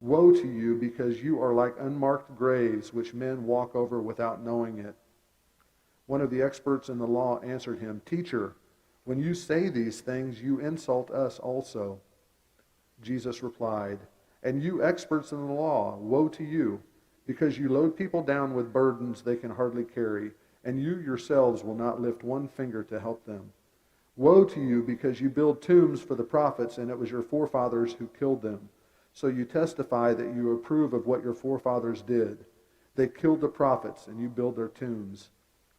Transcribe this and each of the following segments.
Woe to you, because you are like unmarked graves, which men walk over without knowing it. One of the experts in the law answered him, Teacher, when you say these things, you insult us also. Jesus replied, And you experts in the law, woe to you, because you load people down with burdens they can hardly carry, and you yourselves will not lift one finger to help them. Woe to you, because you build tombs for the prophets, and it was your forefathers who killed them. So you testify that you approve of what your forefathers did. They killed the prophets, and you build their tombs.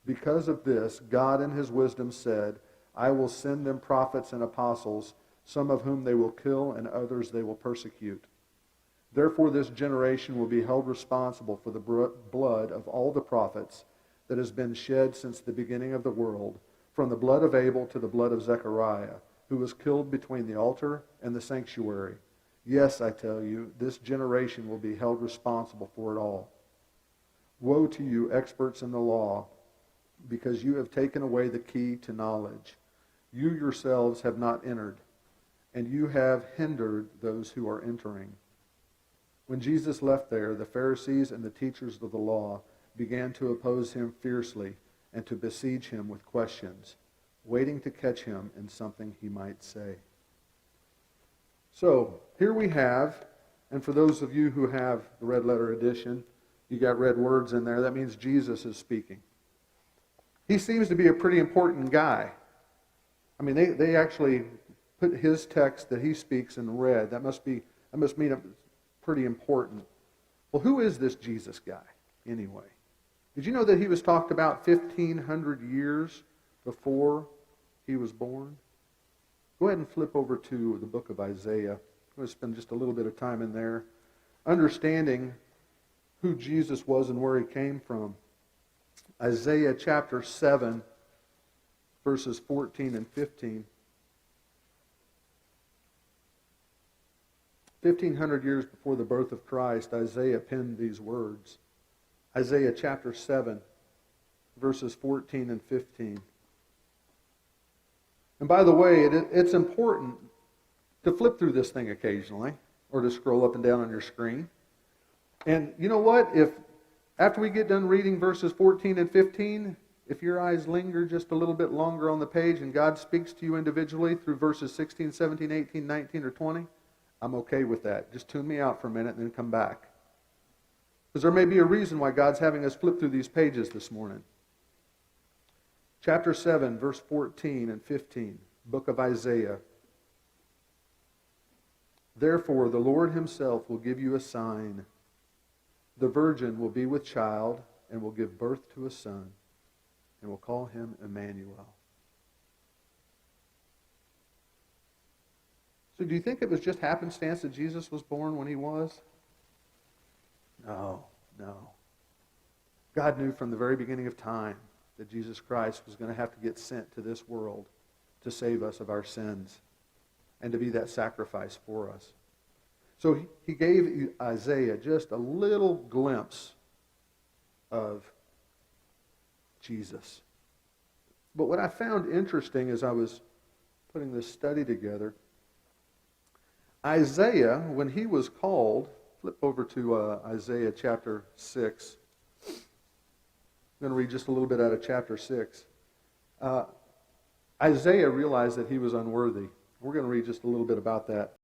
Because of this, God in his wisdom said, I will send them prophets and apostles, some of whom they will kill, and others they will persecute. Therefore this generation will be held responsible for the blood of all the prophets that has been shed since the beginning of the world, from the blood of Abel to the blood of Zechariah, who was killed between the altar and the sanctuary. Yes, I tell you, this generation will be held responsible for it all. Woe to you, experts in the law, because you have taken away the key to knowledge. You yourselves have not entered, and you have hindered those who are entering. When Jesus left there, the Pharisees and the teachers of the law began to oppose him fiercely and to besiege him with questions, waiting to catch him in something he might say. So, here we have, and for those of you who have the red letter edition, you got red words in there. That means Jesus is speaking. He seems to be a pretty important guy. I mean, they actually put his text that he speaks in red. That must mean it's pretty important. Well, who is this Jesus guy, anyway? Did you know that he was talked about 1,500 years before he was born? Go ahead and flip over to the book of Isaiah. I'm going to spend just a little bit of time in there, understanding who Jesus was and where he came from. Isaiah chapter 7, verses 14 and 15. 1,500 years before the birth of Christ, Isaiah penned these words. Isaiah chapter 7, verses 14 and 15. And by the way, it's important to flip through this thing occasionally, or to scroll up and down on your screen. And you know what? If after we get done reading verses 14 and 15, if your eyes linger just a little bit longer on the page and God speaks to you individually through verses 16, 17, 18, 19, or 20, I'm okay with that. Just tune me out for a minute and then come back. Because there may be a reason why God's having us flip through these pages this morning. Chapter 7, verse 14 and 15, book of Isaiah. Therefore, the Lord himself will give you a sign. The virgin will be with child and will give birth to a son, and will call him Emmanuel. So do you think it was just happenstance that Jesus was born when he was? No. God knew from the very beginning of time that Jesus Christ was going to have to get sent to this world to save us of our sins and to be that sacrifice for us. So he gave Isaiah just a little glimpse of Jesus. But what I found interesting as I was putting this study together, Isaiah, when he was called, flip over to Isaiah chapter 6. I'm going to read just a little bit out of chapter 6. Isaiah realized that he was unworthy. We're going to read just a little bit about that.